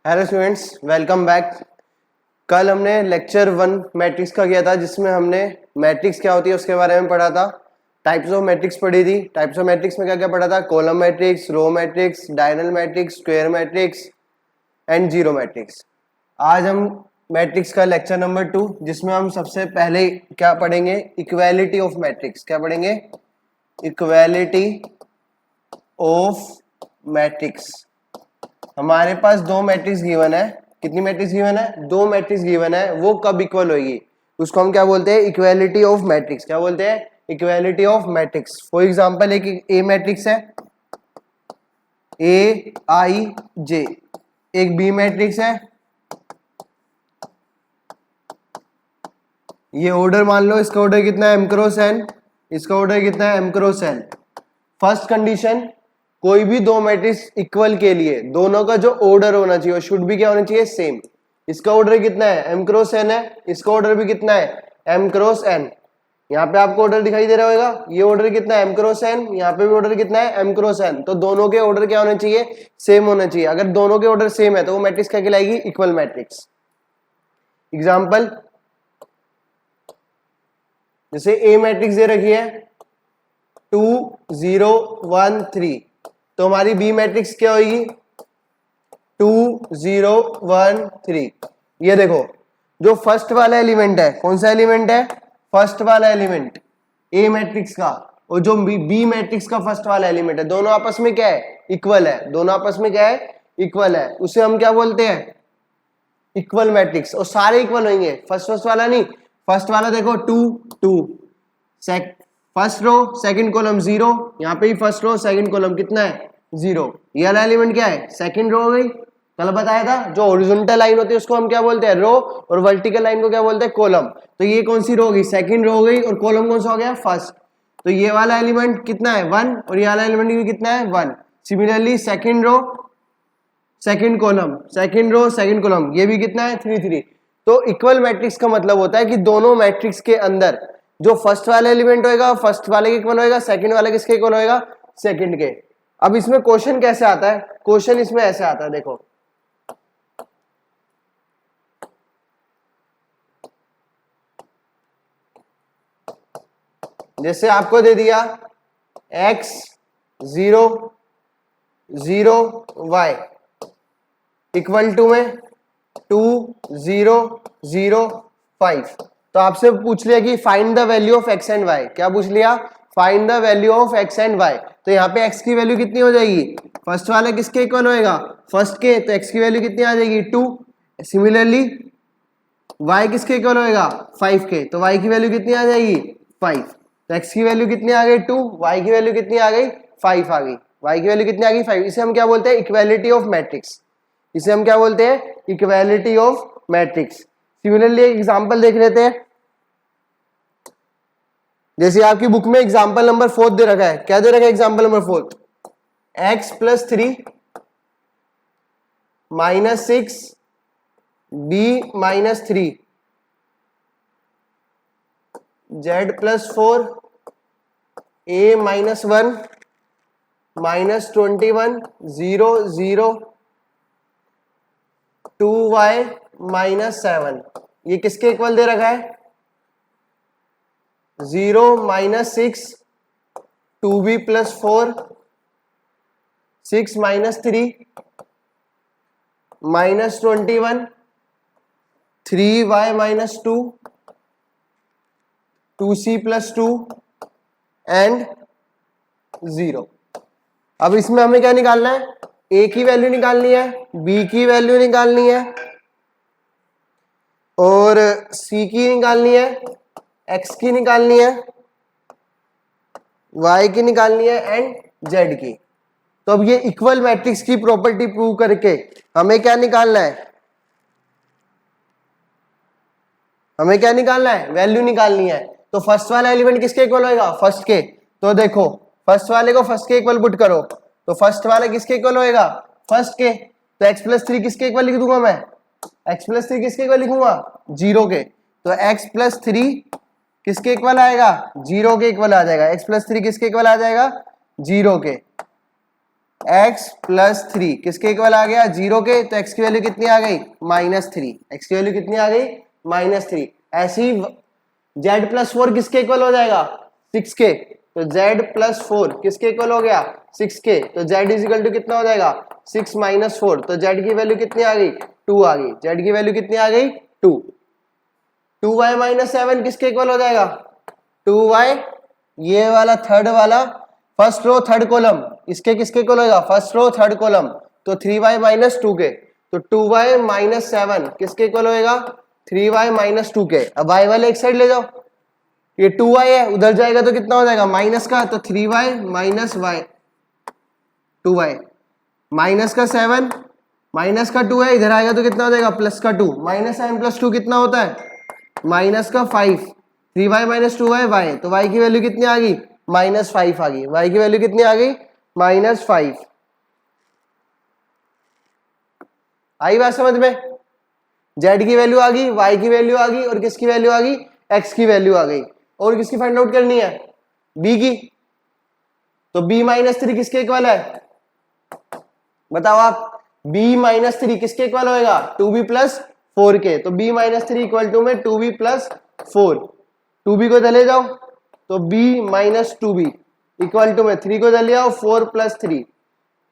Hello students, welcome back. कल हमने lecture 1 matrix का किया था, जिसमें हमने मैट्रिक्स क्या होती है उसके बारे में पढ़ा था। टाइप्स ऑफ मैट्रिक्स पढ़ी थी। टाइप्स ऑफ मैट्रिक्स में क्या क्या पढ़ा था? Column matrix, row matrix, diagonal matrix, square matrix and zero matrix. आज हम मैट्रिक्स का लेक्चर नंबर 2, जिसमें हम सबसे पहले क्या पढ़ेंगे? Equality of matrix. क्या पढ़ेंगे? Equality of matrix. हमारे पास दो मैट्रिक्स गिवन है। कितनी मैट्रिक्स गिवन है? दो मैट्रिक्स गिवन है। वो कब इक्वल होगी उसको हम क्या बोलते हैं? Equality of matrix. क्या बोलते हैं? Equality of matrix. For example एक ए मैट्रिक्स है, ए आई जे। एक बी मैट्रिक्स है, ये ऑर्डर मान लो, इसका ऑर्डर कितना है? M cross n. इसका ऑर्डर कितना है? M cross n. First condition, कोई भी दो मैट्रिक्स इक्वल के लिए दोनों का जो ऑर्डर होना चाहिए वो शुड भी क्या होना चाहिए? सेम। इसका ऑर्डर कितना है? एम क्रॉस एन है। इसका ऑर्डर भी कितना है? M cross n. यहाँ पे आपको ऑर्डर दिखाई दे रहा होगा, ये ऑर्डर कितना है? M cross n. यहाँ पे भी ऑर्डर कितना है? M cross n. तो दोनों के ऑर्डर क्या होने चाहिए? सेम होना चाहिए। अगर दोनों के ऑर्डर सेम है तो वो मैट्रिक्स क्या कहलाएगी? Equal matrix. एग्जाम्पल, जैसे ए मैट्रिक्स दे रखी है 2 0 1 3, तो हमारी बी मैट्रिक्स क्या होगी? 2 0 1 3। ये देखो, जो फर्स्ट वाला एलिमेंट है, कौन सा एलिमेंट है? फर्स्ट वाला एलिमेंट ए मैट्रिक्स का, और जो बी मैट्रिक्स का फर्स्ट वाला एलिमेंट है, दोनों आपस में क्या है? इक्वल है। दोनों आपस में क्या है? इक्वल है। उसे हम क्या बोलते हैं? Equal matrix. और सारे इक्वल होंगे, फर्स्ट वाला नहीं। फर्स्ट वाला देखो 2 2, फर्स्ट रो सेकंड कॉलम 0, यहाँ पे भी फर्स्ट रो सेकंड कॉलम कितना है? 0। ये वाला एलिमेंट क्या है? सेकंड रो हो गई। कल बताया था, जो हॉरिजॉन्टल लाइन होती है उसको हम क्या बोलते हैं? रो। और वर्टिकल लाइन को क्या बोलते हैं? कॉलम। तो ये कौन सी रो होगी? सेकंड रो हो गई। और कॉलम कौन सा हो गया? फर्स्ट। तो ये वाला एलिमेंट कितना है? 1। और ये वाला एलिमेंट भी कितना है? 1। Similarly second row second column, second row second column, ये भी कितना है? 3 3। तो इक्वल मैट्रिक्स का मतलब होता है कि दोनों मैट्रिक्स के अंदर जो फर्स्ट वाला एलिमेंट होएगा फर्स्ट वाले के इक्वल होएगा, सेकंड वाले किसके इक्वल होएगा? सेकंड के। अब इसमें क्वेश्चन कैसे आता है? क्वेश्चन इसमें ऐसे आता है, देखो। जैसे आपको दे दिया x 0 0 y इक्वल टू में 2 0 0 5, तो आपसे पूछ लिया कि find the value of x and y। क्या पूछ लिया? Find the value of x and y। तो यहाँ पे x की वैल्यू कितनी हो जाएगी? फर्स्ट वाला किसके इक्वल होएगा? फर्स्ट के। तो x की वैल्यू कितनी आ जाएगी? 2। सिमिलरली y किसके इक्वल होएगा? 5 के। तो y की वैल्यू कितनी आ जाएगी? 5। तो x की वैल्यू कितनी आ गई? 2। y की वैल्यू कितनी आ गई? 5 आ गई। y की वैल्यू कितनी आ गई? 5। इसे हम क्या बोलते हैं? Equality of matrix. इसे हम क्या बोलते हैं? Equality of matrix. सिमिलरली एक एग्जांपल देख लेते हैं। जैसे आपकी बुक में एग्जांपल नंबर 4 दे रखा है। क्या दे रखा है? Example number 4, x + 3 - 6 b - 3 z + 4 a - 1 -21 0 0 2y - 7। ये किसके इक्वल दे रखा है? 0 - 6 2b + 4 6 - 3 -21 3y - 2 2c + 2 एंड 0। अब इसमें हमें क्या निकालना है? a की वैल्यू निकालनी है, b की वैल्यू निकालनी है, और c की निकालनी है, x की निकालनी है, y की निकालनी है एंड z की। तो अब ये इक्वल मैट्रिक्स की प्रॉपर्टी प्रूव करके हमें क्या निकालना है? हमें क्या निकालना है? वैल्यू निकालनी है। तो फर्स्ट वाला एलिमेंट किसके इक्वल होएगा? फर्स्ट के। तो देखो, फर्स्ट वाले को फर्स्ट के इक्वल पुट करो, तो फर्स्ट वाला किसके इक्वल होएगा? फर्स्ट के। तो x + 3 किसके इक्वल लिख दूंगा मैं? x + 3 किसके इक्वल लिखूंगा? 0 के। तो x + 3 किसके इक्वल आएगा? 0 के इक्वल आ जाएगा। x + 3 किसके इक्वल आ जाएगा? 0 के। x प्लस 3 किसके इक्वल आ गया, 0 के। तो x की वैल्यू कितनी आ गई, -3। x की वैल्यू कितनी आ गई, -3। ऐसी z प्लस 4 किसके इक्वल हो जाएगा, 6 के। तो z प्लस 4 किसके इक्वल हो गया, 6 के। तो z इज इक्वल टू कितना हो जाएगा, 6 माइनस 4। तो z की वैल्यू कितनी आ गई, 2 आ गई। z की वैल्यू कितनी आ गई, 2। 2y माइनस 7 किसके इक्वल हो जाएगा, 2y, ये वाला थर्ड वाला फर्स्ट रो थर्ड कॉलम, इसके किसके इक्वल होगा, फर्स्ट रो थर्ड कॉलम। तो 3y माइनस 2 के। तो 2y माइनस 7 किसके इक्वल होएगा, 3y माइनस 2 के। अब y वाले एक साइड ले जाओ, ये 2y है, उधर जाएगा तो कितना हो जाएगा, माइनस का। तो 3y minus y, 2y minus का 7 माइनस का 2 है, इधर आएगा तो कितना हो जाएगा, प्लस का 2। माइनस 7 प्लस 2 कितना होता है, माइनस का 5। 3y माइनस 2y y, तो y की वैल्यू कितनी आ गई, -5 आ गई। y की वैल्यू कितनी आ गई, -5। आई बात समझ में, z की वैल्यू आ गई, y की वैल्यू आ गई, और किसकी वैल्यू आ गई, x की वैल्यू आ गई। और किसकी फाइंड आउट करनी है, b की। तो b -3 किसके इक्वल है, बताओ आप। b -3 किसके इक्वल होएगा, 2b प्लस 4 के। तो b -3 इक्वल टू में 2b प्लस 4। 2b को चले जाओ, तो b minus 2b equal to में 3 को चले जाओ, 4 प्लस 3।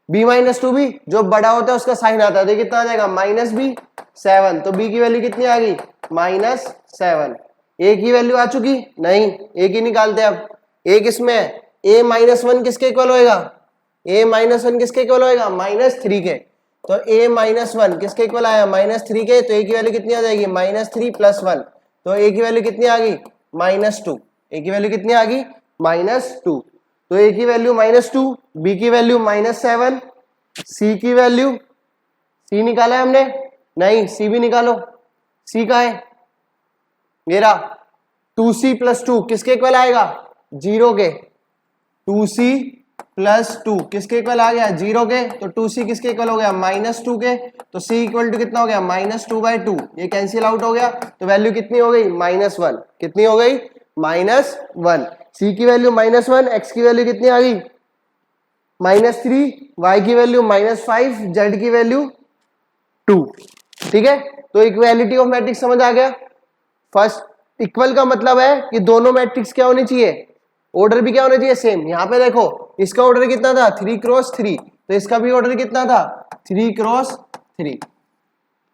b माइनस 2b जो बड़ा होता है उसका साइन आता है, तो कितना आ जाएगा, -b 7। तो b की वैल्यू कितनी आ गई, -7। a की वैल्यू आ चुकी, नहीं, a की निकालते हैं अब। a किसमें है, a -1 किसके इक्वल होएगा, a -1 किसके इक्वल होएगा, -3 के। तो a -1 किसके इक्वल आया, -3 के। तो a की वैल्यू कितनी आ जाएगी, -3 + 1। तो a की वैल्यू कितनी आ गई, -2। a की वैल्यू कितनी आ गई, -2। तो a की वैल्यू -2, b की वैल्यू -7, c की वैल्यू, c निकाला है हमने, नहीं, c भी निकालो। c का है मेरा 2c + 2 किसके इक्वल आएगा, 0 के। 2c + 2 किसके इक्वल आ गया, 0 के। तो 2c किसके इक्वल हो गया, -2 के। तो c इक्वल टू कितना हो गया, -2/2। ये कैंसिल आउट हो गया, तो वैल्यू कितनी हो गई, -1। कितनी हो गई, -1। c की वैल्यू -1, x की वैल्यू कितनी आ गई, -3, y की वैल्यू -5, z की वैल्यू 2। ठीक है, तो इक्वालिटी ऑफ मैट्रिक्स समझ आ गया। फर्स्ट इक्वल का मतलब है कि दोनों मैट्रिक्स क्या होनी चाहिए, ऑर्डर भी क्या होना चाहिए, सेम। यहां पे देखो इसका ऑर्डर कितना था, 3x3, तो इसका भी ऑर्डर कितना था, 3x3।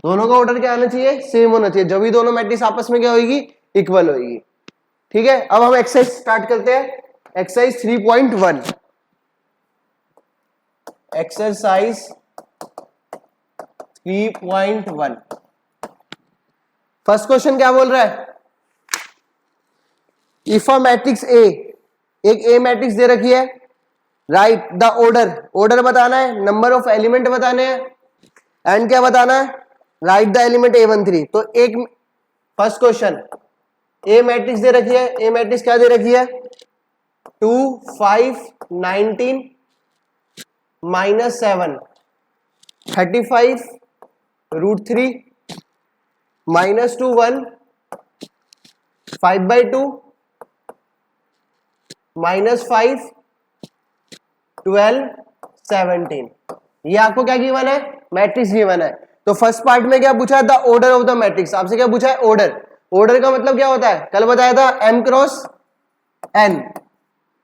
दोनों का ऑर्डर क्या आना चाहिए, सेम होना चाहिए, जब भी दोनों मैट्रिक्स आपस में क्या होगी, इक्वल होगी। ठीक है, अब हम एक्सरसाइज स्टार्ट करते हैं। Exercise 3.1, exercise 3.1। फर्स्ट क्वेश्चन क्या बोल रहा है, इफ अ मैट्रिक्स ए, एक ए मैट्रिक्स दे रखी है, राइट द ऑर्डर, ऑर्डर बताना है, नंबर ऑफ एलिमेंट बताने हैं, एंड क्या बताना है, राइट द एलिमेंट A13। तो एक फर्स्ट क्वेश्चन, ए मैट्रिक्स दे रखी है, ए मैट्रिक्स क्या दे रखी है, 2 5 19 -7 35 √3 -2 1 5/2 -5 12 17। ये आपको क्या गिवन है, मैट्रिक्स गिवन है। तो फर्स्ट पार्ट में क्या पूछा है, the order of the matrix. आपसे क्या पूछा है, ऑर्डर। ऑर्डर का मतलब क्या होता है, कल बताया था m क्रॉस n।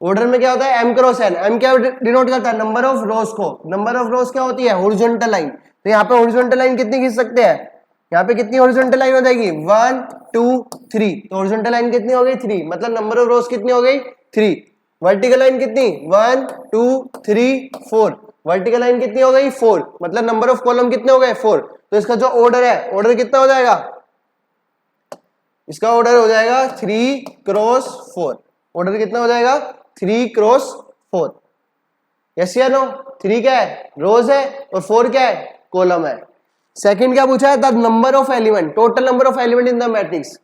ऑर्डर में क्या होता है, m क्रॉस n। m क्या डिनोट करता है, नंबर ऑफ रोज को। नंबर ऑफ रोज क्या होती है, हॉरिजॉन्टल लाइन। तो यहाँ पे हॉरिजॉन्टल लाइन कितनी खींच सकते हैं, यहाँ पे कितनी हॉरिजॉन्टल लाइन हो जाएगी, 1 2 3। तो हॉरिजॉन्टल लाइन कितनी हो गई, 3। मतलब नंबर ऑफ रोज कितनी हो गई, 3। वर्टिकल लाइन कितनी, 1 2 3 4। वर्टिकल लाइन कितनी हो गई, 4। मतलब नंबर ऑफ कॉलम कितने हो गए, 4। तो इसका जो ऑर्डर है, ऑर्डर कितना हो जाएगा, इसका ऑर्डर हो जाएगा 3x4। ऑर्डर कितना हो जाएगा, 3x4। यस या नो। 3 क्या है, रोज है, और 4 क्या है, कॉलम है। सेकंड क्या पूछा है, the number of element, total number of element in the matrix.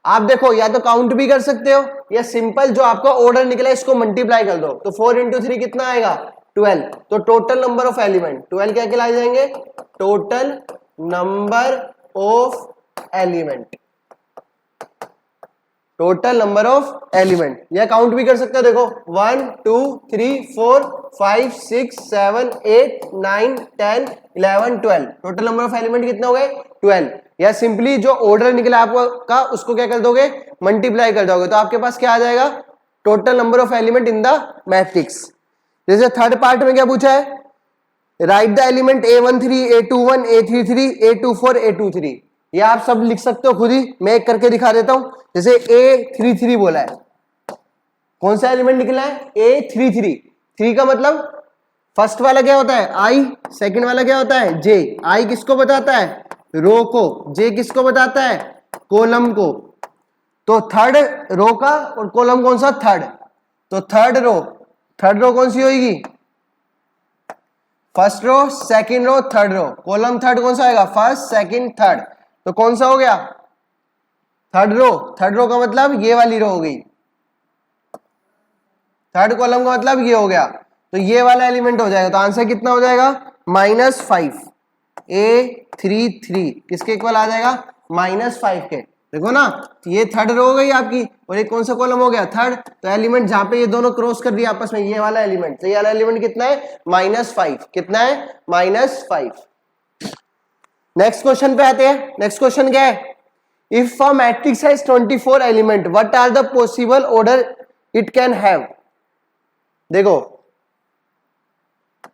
आप देखो या तो काउंट भी कर सकते हो, या सिंपल जो आपका ऑर्डर निकला इसको मल्टीप्लाई कर दो। तो 4 × 3 कितना आएगा, 12। तो टोटल नंबर ऑफ एलिमेंट 12 क्या कहलाए जाएंगे, total number of element. Total number of element, या काउंट भी कर सकते हो, देखो 1 2 3 4 5 6 7 8 9 10 11 12, टोटल नंबर ऑफ एलिमेंट कितने हो गए 12। या सिंपली जो ऑर्डर निकला आपका उसको क्या कर दोगे, मल्टीप्लाई कर दोगे, तो आपके पास क्या आ जाएगा, total number of element in the matrix. जैसे थर्ड पार्ट में क्या पूछा है, right the element A13 A21 A33 A24 A23, ये आप सब लिख सकते हो खुद ही, मैं एक करके दिखा देता हूं। जैसे A33 बोला है, कौन सा एलिमेंट निकला है A33, 3 का मतलब फर्स्ट वाला क्या होता है I, सेकंड वाला क्या होता है J, I किसको बताता है रो को, J किसको बताता है कॉलम को, तो थर्ड रो का और कॉलम कौन सा थर्ड, तो थर्ड रो कौन सी होगी, first row second row third row, column third कौन सा आएगा फर्स्ट सेकंड थर्ड, तो कौन सा हो गया थर्ड रो का मतलब ये वाली रो हो गई, थर्ड कॉलम का मतलब ये हो गया, तो ये वाला एलिमेंट हो जाएगा, तो आंसर कितना हो जाएगा -5, A33 किसके इक्वल आ जाएगा -5 के, देखो ना ये थर्ड रो हो गई आपकी और ये कौन सा कॉलम हो गया थर्ड, तो एलिमेंट जहां पे ये दोनों क्रॉस कर दिया आपस में, ये वाला एलिमेंट, तो ये वाला एलिमेंट कितना है -5, कितना है -5। नेक्स्ट क्वेश्चन पे आते हैं, नेक्स्ट क्वेश्चन क्या है, if a matrix has 24 element what are the possible order it can have. देखो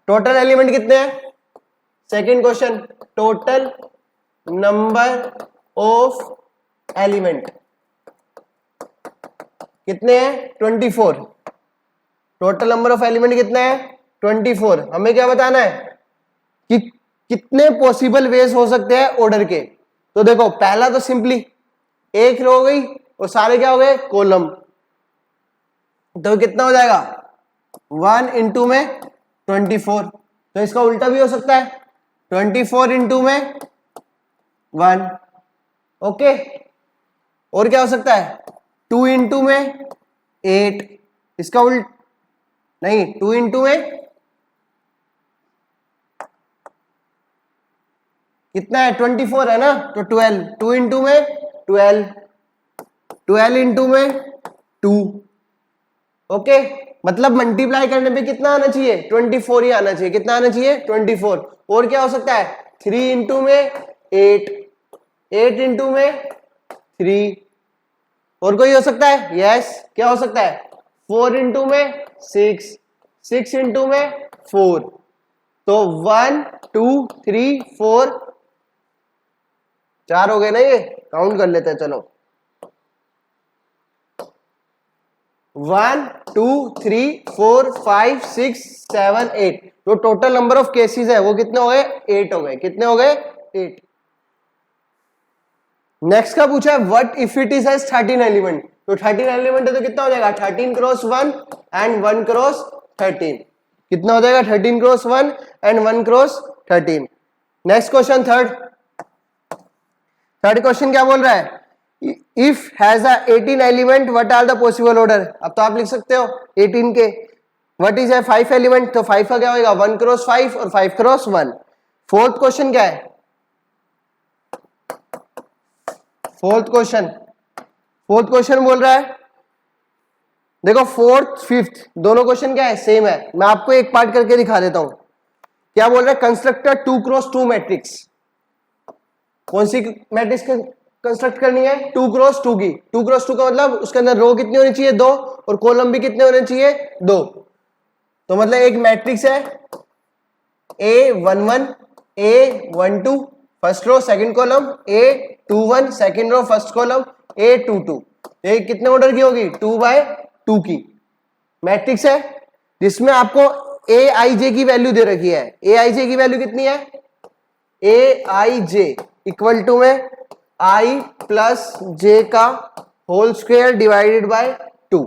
टोटल एलिमेंट कितने हैं, second question, total number of element कितने हैं 24, टोटल नंबर ऑफ एलिमेंट कितने हैं 24, हमें क्या बताना है कि कितने पॉसिबल वेज हो सकते हैं ऑर्डर के। तो देखो पहला तो सिंपली एक रो हो गई और सारे क्या हो गए कॉलम, तो कितना हो जाएगा 1 इंटू में 24, तो इसका उल्टा भी हो सकता है 24 इंटू में 1, ओके, और क्या हो सकता है 2 इंटू में 8, इसका उल्ट नहीं 2 इंटू में कितना है 24 है ना, तो 12, 2 इंटू में 12, 12 इंटू में 2, ओके, मतलब मल्टीप्लाई करने पे कितना आना चाहिए 24 ही आना चाहिए, कितना आना चाहिए 24, और क्या हो सकता है 3 इंटू में 8, 8 इंटू में 3, और कोई हो सकता है यस क्या हो सकता है 4 इंटू में 6, 6 इंटू में 4, तो 1 2 3 4 4 हो गए ना, ये काउंट कर लेते हैं चलो 1 2 3 4 5 6 7 8, जो टोटल नंबर ऑफ केसेस है वो कितने हो गए 8 हो गए, कितने हो गए 8। नेक्स्ट का पूछा है what if it is has 13 element, तो 13 एलिमेंट है तो कितना हो जाएगा 13 क्रॉस 1 एंड 1 क्रॉस 13, कितना हो जाएगा 13 cross 1 and 1 cross 13। Next question third question क्या बोल रहा है, if has a 18 element what are the possible order, अब तो आप लिख सकते हो 18 के, व्हाट इज है 5 एलिमेंट, तो 5 का क्या होगा 1 क्रॉस 5 और 5 क्रॉस 1। फोर्थ क्वेश्चन क्या है, फोर्थ क्वेश्चन बोल रहा है, देखो फोर्थ फिफ्थ दोनों क्वेश्चन क्या है सेम है, मैं आपको एक पार्ट करके दिखा देता हूं। क्या बोल रहा है, कंस्ट्रक्ट 2 क्रॉस 2 मैट्रिक्स, कौन सी मैट्रिक्स कंस्ट्रक्ट करनी है 2 क्रॉस 2 की, 2 क्रॉस 2 का मतलब उसके अंदर रो कितनी होनी चाहिए 2 और कॉलम भी कितने होने चाहिए 2, तो मतलब एक मैट्रिक्स है A11 A12 first row second column, A21 second row first column, A22, ये कितने ऑर्डर की होगी 2/2 की मैट्रिक्स है, जिसमें आपको Aij की वैल्यू दे रखी है, Aij की वैल्यू कितनी है Aij इक्वल टू में I प्लस j का होल स्क्वायर डिवाइडेड बाय 2।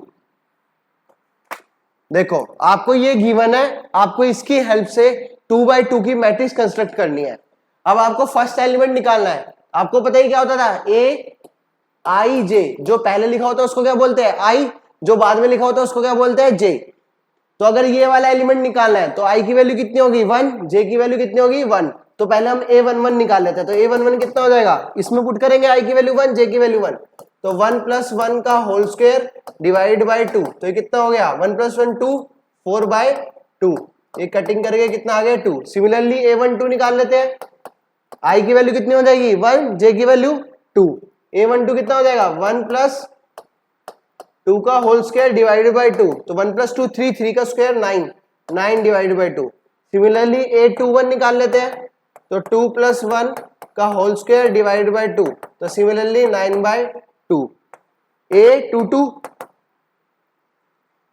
देखो आपको ये गिवन है, आपको इसकी हेल्प से 2/2 की मैट्रिक्स कंस्ट्रक्ट करनी है। अब आपको फर्स्ट एलिमेंट निकालना है, आपको पता ही क्या होता था Aij, जो पहले लिखा होता है उसको क्या बोलते हैं I, जो बाद में लिखा होता है उसको क्या बोलते हैं J। तो अगर ये वाला एलिमेंट निकालना है तो I की वैल्यू कितनी होगी 1, J की वैल्यू कितनी होगी 1, तो पहले हम A11 निकाल लेते हैं, तो A11 कितना हो जाएगा, इसमें पुट करेंगे I की वैल्यू 1 J की वैल्यू 1, तो 1 + 1 का होल स्क्वायर डिवाइड बाय 2, तो ये कितना हो गया 1 + 1 2, 4/2, ये कटिंग करके कितना आ गया 2। सिमिलरली a12 निकाल लेते हैं, i की वैल्यू कितनी हो जाएगी 1, j की वैल्यू 2, a12 कितना हो जाएगा 1 + 2 का होल स्क्वायर डिवाइडेड बाय 2, तो 1 + 2 3, 3 का square 9, 9 divided by 2। Similarly a21 निकाल लेते हैं, तो 2 + 1 का होल स्क्वायर डिवाइडेड बाय 2, तो सिमिलरली 9/2।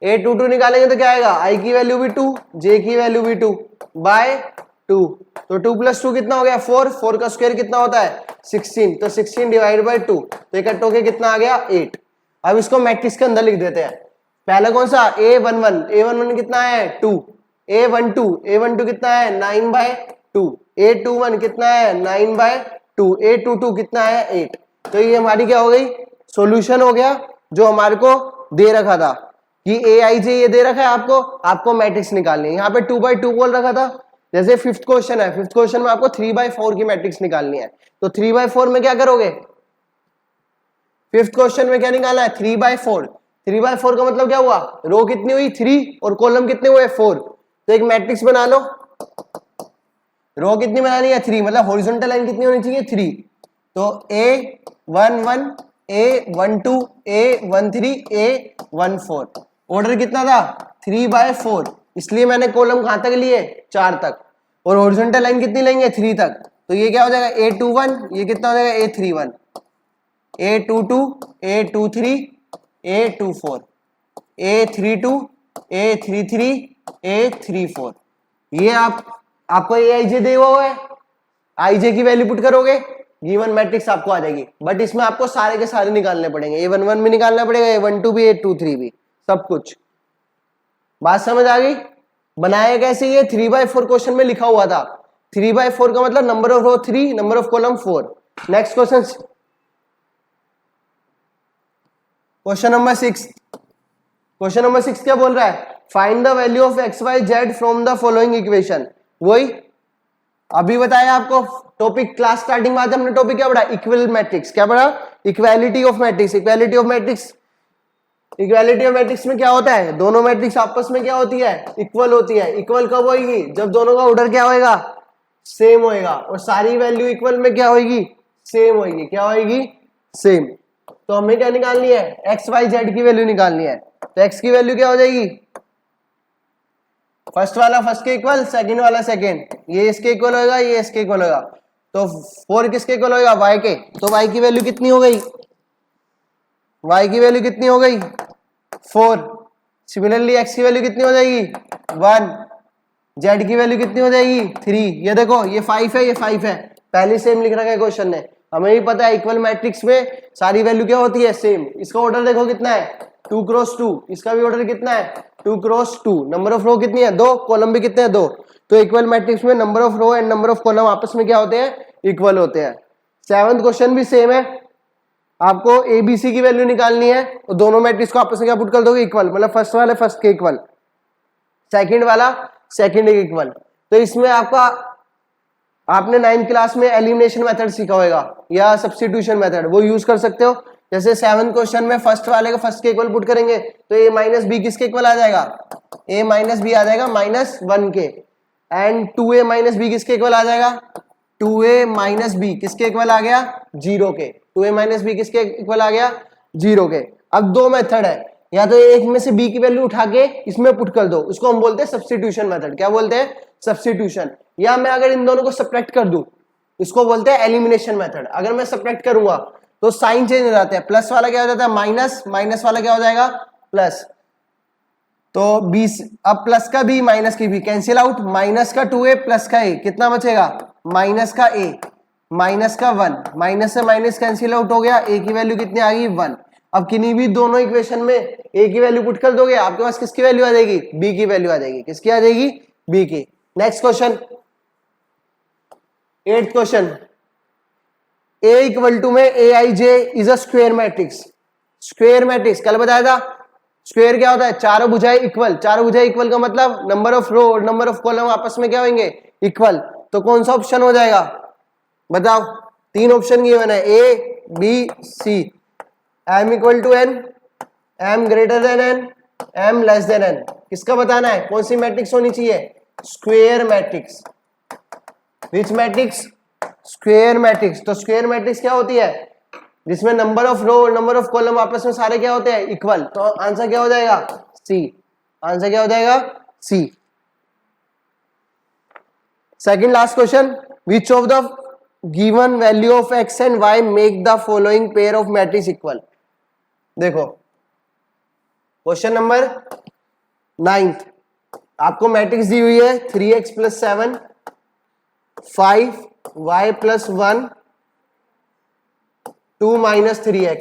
a22 निकालेंगे तो क्या आएगा i की वैल्यू भी 2, j की वैल्यू भी 2 बाय 2, तो 2 + 2 कितना हो गया 4, 4 का स्क्वायर कितना होता है 16, तो 16 डिवाइड बाय 2, तो इकट्ठ होके कितना आ गया 8। अब इसको मैट्रिक्स के अंदर लिख देते हैं। पहला कौन सा a11 कितना है 2, a12 कितना है 9/2, a21 कितना है 9/2, a22 कितना है 8। तो ये हमारी क्या हो गई सॉल्यूशन हो गया जो हमारे को दे रखा था कि aij ये दे रखा है आपको मैट्रिक्स निकालनी है। यहाँ पे 2/2 बोल रखा था। जैसे फिफ्थ क्वेश्चन है, फिफ्थ क्वेश्चन में आपको 3/4 की मैट्रिक्स निकालनी है, तो 3/4 में क्या करोगे, फिफ्थ क्वेश्चन में क्या निकालना है 3/4। 3/4 का मतलब क्या हुआ, रो कितनी हुई 3 और कॉलम कितने हुए 4, तो एक मैट्रिक्स बना लो। रो कितनी बनानी है 3, मतलब हॉरिजॉन्टल लाइन कितनी होनी चाहिए 3, तो a11 a12 a13 a14, order कितना था 3/4, इसलिए मैंने कॉलम कहां तक लिए 4 तक, और हॉरिजॉन्टल लाइन कितनी लेंगे 3 तक, तो ये क्या हो जाएगा a21, ये कितना हो जाएगा a31, a22 a23 a24 a32 a33 a34। ये आपको aij दे हुआ है, ij की वैल्यू पुट करोगे गिवन मैट्रिक्स आपको आ जाएगी। बट इसमें आपको सारे के सारे निकालने पड़ेंगे, a11 भी निकालना पड़ेगा, a12 भी a23 भी, सब कुछ। बात समझ आ गई। बनाया कैसे, ये 3/4 क्वेश्चन में लिखा हुआ था। 3/4 का मतलब number of row 3, number of column 4। Next question, question number 6। Question number 6 क्या बोल रहा है, find the value of x y z from the following equation. वही अभी बताया आपको टॉपिक, क्लास स्टार्टिंग में हमने टॉपिक क्या पढ़ा, इक्वल मैट्रिक्स। क्या पढ़ा, equality of matrix. Equality of matrix, equality of matrix में क्या होता है, दोनों मैट्रिक्स आपस में क्या होती है, इक्वल होती है। इक्वल कब होगी, जब दोनों का ऑर्डर क्या होएगा, सेम होएगा, और सारी वैल्यू इक्वल में क्या होगी, सेम होगी। क्या होगी, सेम। तो हमें क्या निकालनी है, एक्स वाई जेड की वैल्यू निकालनी है। तो एक्स की वैल्यू क्या हो जाएगी, फर्स्ट वाला फर्स्ट के इक्वल, सेकंड वाला सेकंड, ये इसके इक्वल होगा, ये इसके इक्वल होगा। तो 4 किसके इक्वल होगा, y के। तो y की वैल्यू कितनी हो गई, y की वैल्यू कितनी हो गई 4। सिमिलरली x की वैल्यू कितनी हो जाएगी 1, z की वैल्यू कितनी हो जाएगी 3। ये देखो ये 5 है, ये 5 है, पहले सेम लिख रखा है क्वेश्चन ने। हमें भी पता है इक्वल मैट्रिक्स में सारी वैल्यू क्या होती है, सेम। इसका ऑर्डर देखो कितना है 2 क्रॉस 2, इसका भी ऑर्डर कितना है 2 क्रॉस 2। नंबर ऑफ रो कितनी है 2, कॉलम भी कितने हैं 2। तो इक्वल मैट्रिक्स में number of row and number of column आपस में क्या होते हैं, इक्वल होते हैं। 7th क्वेश्चन भी सेम है, आपको एबीसी की वैल्यू निकालनी है, तो दोनों मैट्रिक्स को आपस में क्या पुट कर दोगे, इक्वल, मतलब फर्स्ट वाला फर्स्ट के इक्वल, सेकंड वाला सेकंड के इक्वल। तो इसमें आपने 9th क्लास में एलिमिनेशन मेथड सीखा होगा या सब्स्टिट्यूशन मेथड, वो यूज कर सकते हो। जैसे 7th क्वेश्चन में फर्स्ट वाले को फर्स्ट के इक्वल पुट करेंगे तो a माइनस बी किसके इक्वल आ जाएगा, a माइनस बी आ जाएगा -1 के, एंड 2a माइनस बी किसके इक्वल आ जाएगा, 2a माइनस बी किसके इक्वल आ गया 0 के। 2a माइनस बी किसके इक्वल आ गया 0 के। अब दो मेथड है, या तो एक में से b की वैल्यू उठा के इसमें पुट कर दो, उसको हम बोलते हैं सब्स्टिट्यूशन मेथड। क्या बोलते हैं, सब्स्टिट्यूशन। या मैं अगर इन दोनों को सब्ट्रैक्ट कर दूं, इसको बोलते हैं एलिमिनेशन मेथड। अगर मैं सब्ट्रैक्ट करूंगा तो साइन चेंज हो जाते हैं, प्लस वाला क्या हो जाता है माइनस, माइनस वाला क्या हो जाएगा प्लस। तो 20, अब प्लस का b माइनस की b कैंसिल आउट, माइनस का 2a प्लस का a कितना बचेगा, माइनस का a माइनस का 1, माइनस से माइनस कैंसिल आउट हो गया, a की वैल्यू कितनी आ गई 1। अब किन्हीं भी दोनों इक्वेशन में a की वैल्यू पुट कर दोगे, आपके पास किसकी वैल्यू आ जाएगी, b की वैल्यू आ जाएगी। किसकी आ जाएगी, b की। Next question, 8th question, a equal to में aij is a square matrix. Square matrix कल बताया था, स्क्वायर क्या होता है, चारों भुजाएं इक्वल। चारों भुजाएं इक्वल का मतलब नंबर ऑफ रो और नंबर ऑफ कॉलम आपस में क्या होंगे, इक्वल। तो कौन सा ऑप्शन हो जाएगा, बताओ। 3 ऑप्शन गिवन है, A B C. m equal to n, m greater than n, m less than n। किसका बताना है, कौन सी मैट्रिक्स होनी चाहिए, square matrix. Which matrix, square matrix. तो स्क्वेयर मैट्रिक्स क्या होती है, जिसमें number of row number of column आपस में सारे क्या होते हैं, इक्वल। तो आंसर क्या हो जाएगा, सी। आंसर क्या हो जाएगा, C. Second last question, which of the given value of x and y make the following pair of matrix equal. देखो क्वेश्चन नंबर 9th, आपको मैट्रिक्स दी हुई है 3x plus 7, 5y plus 1, 2 minus 3x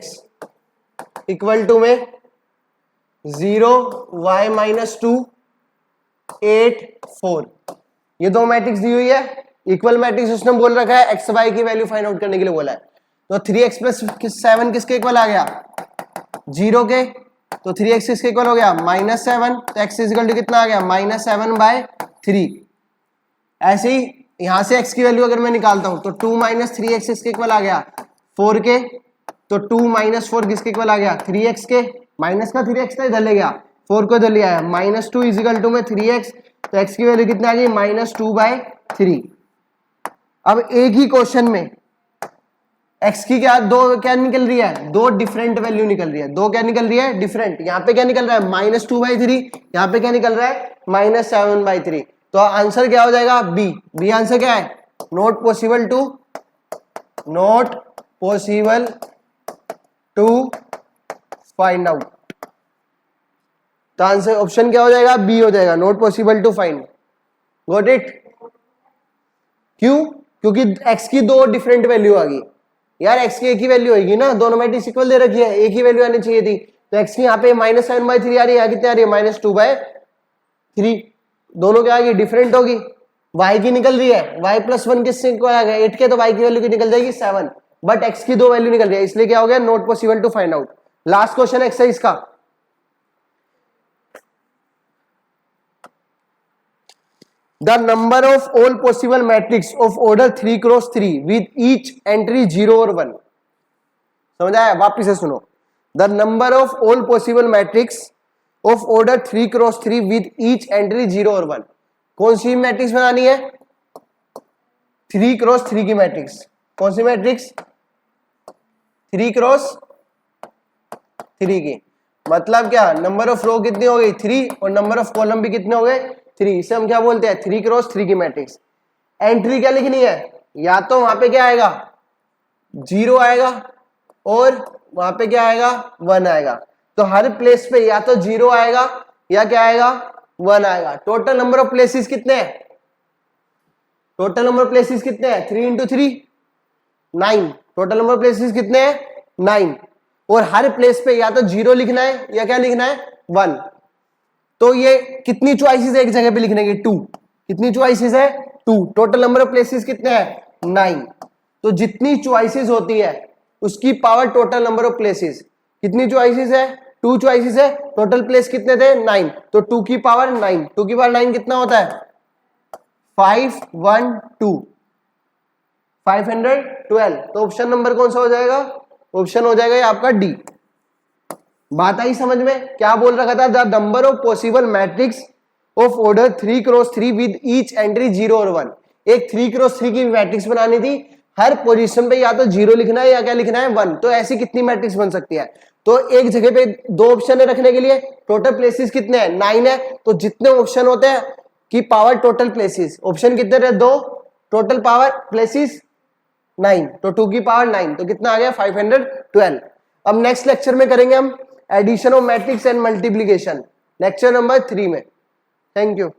equal to में 0, y minus 2, 8, 4। ये दो matrix दी हुई है, इक्वल मैट्रिक्स उसने बोल रखा है एक्स वाई की वैल्यू फाइंड आउट करने के लिए बोला है। तो 3x प्लस 7 किसके इक्वल आ गया, 0 के। तो 3x किसके इक्वल हो गया, -7। तो x इक्वल टू कितना आ गया, -7/3। ऐसे ही यहां से x की वैल्यू अगर मैं निकालता हूं तो 2 माइनस 3x किसके इक्वल आ गया, 4 के। तो 2 माइनस 4 किसके इक्वल आ गया, 3x के। माइनस का 3x था, इधर ले गया, 4 को इधर ले आया, -2 इक्वल टू में 3x। तो x की वैल्यू कितनी आ गई, -2/3। अब एक ही क्वेश्चन में x की क्या निकल रही है, दो डिफरेंट वैल्यू निकल रही है। दो क्या निकल रही है, डिफरेंट। यहाँ पे क्या निकल रहा है, -2/3, यहाँ पे क्या निकल रहा है, -7/3। तो आंसर क्या हो जाएगा, बी। बी आंसर क्या है, not possible to find out. तो आंसर ऑप्शन क्या हो जाएगा, बी हो जाएगा, not possible to find. Got it. क्यों, क्योंकि x की दो डिफरेंट वैल्यू आ गई यार। x की एक ही वैल्यू होगी ना, दोनों मैट्रिक्स इक्वल दे रखी है, एक ही वैल्यू आनी चाहिए थी। तो x की यहाँ पे -7/3 आ रही है, कितनी आ रही है, -2/3। दोनों क्या आ गई, डिफरेंट होगी। y की निकल रही है, y प्लस 1 किससे इक्वल आ गया, 8 के। तो y की वैल्यू की निकल जाएगी 7, बट x की दो वैल्यू निकल रही है, इसलिए क्या हो गया, not possible to find out. Last question exercise का, the number of all possible matrix of order 3 cross 3 with each entry 0 और 1। समझ आया, वापिस से सुनो। the number of all possible matrix of order 3 cross 3 with each entry 0 और 1। कौन सी मैट्रिक्स बनानी है, 3 क्रॉस 3 की मैट्रिक्स। कौन सी मैट्रिक्स, 3 क्रॉस 3 की। मतलब क्या, नंबर ऑफ रो कितनी हो गई, 3, और नंबर ऑफ कॉलम भी कितने हो गए, 3। इसे हम क्या बोलते हैं, 3 क्रॉस 3 की मैट्रिक्स। एंट्री क्या लिखनी है, या तो वहां पे क्या आएगा, 0 आएगा, और वहां पे क्या आएगा, 1 आएगा। तो हर प्लेस पे या तो 0 आएगा या क्या आएगा, 1 आएगा। टोटल नंबर ऑफ प्लेसेस कितने हैं, टोटल नंबर ऑफ प्लेसेस कितने हैं, 3 × 3 9। टोटल नंबर ऑफ प्लेसेस कितने हैं, 9। और हर प्लेस पे या तो 0 लिखना है या क्या लिखना है, 1। तो ये कितनी चॉइसेस है एक जगह पे लिखने की, 2। कितनी चॉइसेस है, 2। टोटल नंबर ऑफ प्लेसेस कितने हैं, 9। तो जितनी चॉइसेस होती है उसकी power total number of places. कितनी चॉइसेस है, 2 चॉइसेस है। टोटल प्लेस कितने थे, 9। तो 2 की पावर 9, 2 की पावर 9 कितना होता है, 512, 512। तो ऑप्शन नंबर कौन सा हो जाएगा, ऑप्शन हो जाएगा ये आपका डी। बात आई समझ में, क्या बोल रखा था, the number of possible matrix of order 3 cross 3 with each entry 0 और 1। एक 3 क्रॉस 3 की मैट्रिक्स बनानी थी, हर पोजीशन पे या तो 0 लिखना है या क्या लिखना है, 1। तो ऐसी कितनी मैट्रिक्स बन सकती है, तो एक जगह पे 2 ऑप्शन है रखने के लिए। टोटल प्लेसेस कितने हैं, 9 है। तो जितने ऑप्शन होते हैं की पावर टोटल प्लेसेस, ऑप्शन कितने रहे, 2, टोटल पावर प्लेसेस 9। तो 2 की पावर 9, तो कितना आ गया, 512। अब नेक्स्ट लेक्चर में करेंगे हम addition of matrix and multiplication, lecture number 3 में। Thank you.